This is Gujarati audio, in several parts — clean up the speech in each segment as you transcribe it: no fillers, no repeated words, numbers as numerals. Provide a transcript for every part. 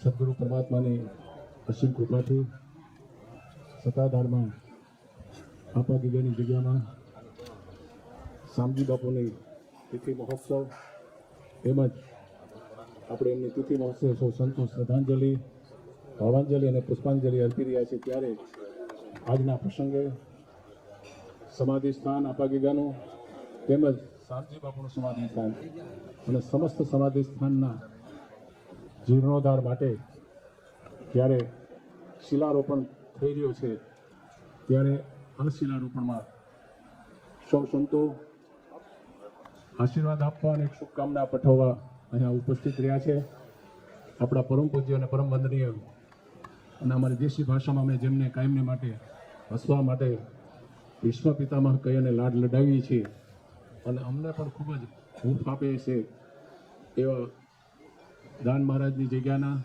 સદગુરુ પરમાત્માની અસીમ કૃપાથી સત્તાધારમાં આપા ગીગાની જગ્યામાં શામજી બાપુની તિથિ મહોત્સવ તેમજ આપણે એમની તિથિ મહોત્સવ સૌ સંતો શ્રદ્ધાંજલિ ભાવાંજલિ અને પુષ્પાંજલિ અર્પી રહ્યા છે ત્યારે આજના પ્રસંગે સમાધિ સ્થાન આપા ગીગાનું તેમજ શામજી બાપુનું સમાધિ સ્થાન અને સમસ્ત સમાધિ સ્થાનના જીર્ણોદ્ધાર માટે જ્યારે શિલારોપણ થઈ રહ્યો છે ત્યારે આ શિલારોપણમાં સૌ સંતો આશીર્વાદ આપવા અને શુભકામના પઠવવા અહીંયા ઉપસ્થિત રહ્યા છે. આપણા પરમ પૂજ્ય અને પરમ વંદનીય અને અમારી દેશી ભાષામાં અમે જેમને કાયમને માટે હસવા માટે વિશ્વ પિતામહ કહી અને લાડ લડાવીએ છીએ અને અમને પણ ખૂબ જ હૂંફ આપે છે એવા દાન મહારાજની જગ્યાના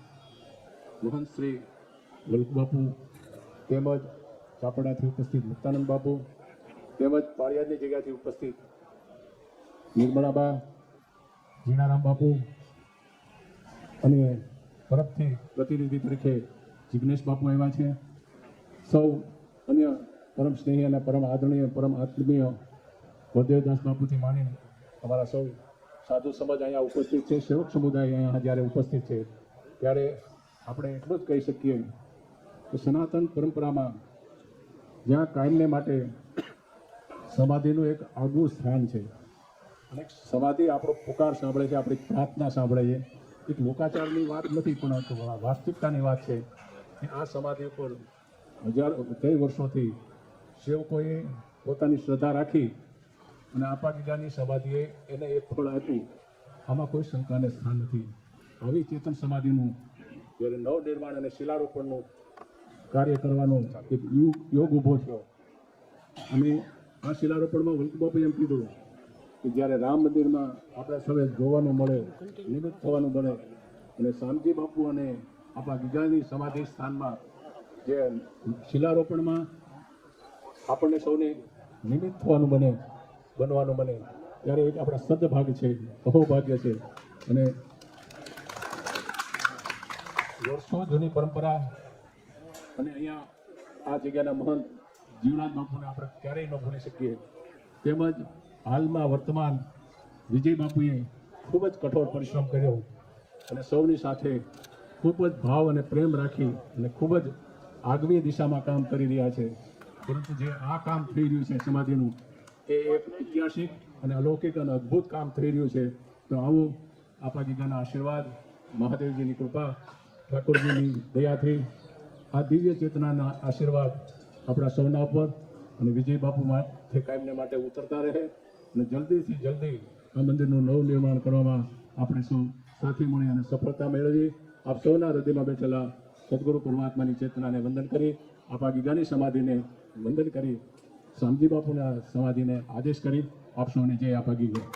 મહંત શ્રી વલ્લભ બાપુ તેમજ ચાપડાથી ઉપસ્થિત મુક્તાનંદ બાપુ તેમજ પાળિયાદની જગ્યાથી ઉપસ્થિત નિર્મળાબા જીણારામ બાપુ અને તરફથી પ્રતિનિધિ તરીકે જિગ્નેશ બાપુ આવ્યા છે. સૌ અન્ય પરમ સ્નેહી અને પરમ આદરણીય પરમ આત્મીય વરદેવદાસ બાપુથી માની અમારા સૌ સાધુ સમાજ અહીંયા ઉપસ્થિત છે. સેવક સમુદાય અહીંયા જ્યારે ઉપસ્થિત છે ત્યારે આપણે એટલું જ કહી શકીએ કે સનાતન પરંપરામાં જ્યાં કાયમને માટે સમાધિનું એક આગવું સ્થાન છે અને સમાધિ આપણો પુકાર સાંભળે છે, આપણી પ્રાર્થના સાંભળે છે. એક લોકાચારની વાત નથી પણ વાસ્તવિકતાની વાત છે કે આ સમાધિ ઉપર કઈ વર્ષોથી સેવકોએ પોતાની શ્રદ્ધા રાખી અને આપા ગીગાની સમાધિએ એને એક ફળ આપ્યું. આમાં કોઈ શંકાને સ્થાન નથી. આવી ચેતન સમાધિનું જ્યારે નવનિર્માણ અને શિલારોપણનું કાર્ય કરવાનો એક યોગ ઊભો થયો અને આ શિલારોપણમાં વલ્લભ બાપુએ એમ કીધું કે જ્યારે રામ મંદિરમાં આપણે સૌએ જોવાનું મળે, નિમિત્ત થવાનું બને અને શામજી બાપુ અને આપણા ગીગાની સમાધિ સ્થાનમાં જે શિલારોપણમાં આપણને સૌને નિમિત્ત થવાનું બનવાનું બને ત્યારે એક આપણા સદભાગ છે, અહોભાગ્ય છે. અને વર્ષો જૂની પરંપરા અને અહીંયા આ જગ્યાના મહંત જીવનાથ બાપુને આપણે ક્યારેય ન ભૂલી શકીએ. તેમજ હાલમાં વર્તમાન વિજય બાપુએ ખૂબ જ કઠોર પરિશ્રમ કર્યો અને સૌની સાથે ખૂબ જ ભાવ અને પ્રેમ રાખી અને ખૂબ જ આગવી દિશામાં કામ કરી રહ્યા છે. પરંતુ જે આ કામ થઈ રહ્યું છે સમાધિનું એ એક ઐતિહાસિક અને અલૌકિક અને અદ્ભુત કામ થઈ રહ્યું છે. તો આવું આપા ગીગાના આશીર્વાદ, મહાદેવજીની કૃપા, ઠાકોરજીની દયાથી આ દિવ્ય ચેતનાના આશીર્વાદ આપણા સૌના પર અને વિજય બાપુ માટે કાયમને માટે ઉતરતા રહે અને જલ્દીથી જલ્દી આ મંદિરનું નવનિર્માણ કરવામાં આપણે સૌ સાથે મળી અને સફળતા મેળવી આપ સૌના હૃદયમાં બેઠેલા સદગુરુ પરમાત્માની ચેતનાને વંદન કરી, આપા ગીગાની સમાધિને વંદન કરી, શામજી બાપુના સમાધિને આદેશ કરી આપ સૌને જય આપા ગીગા.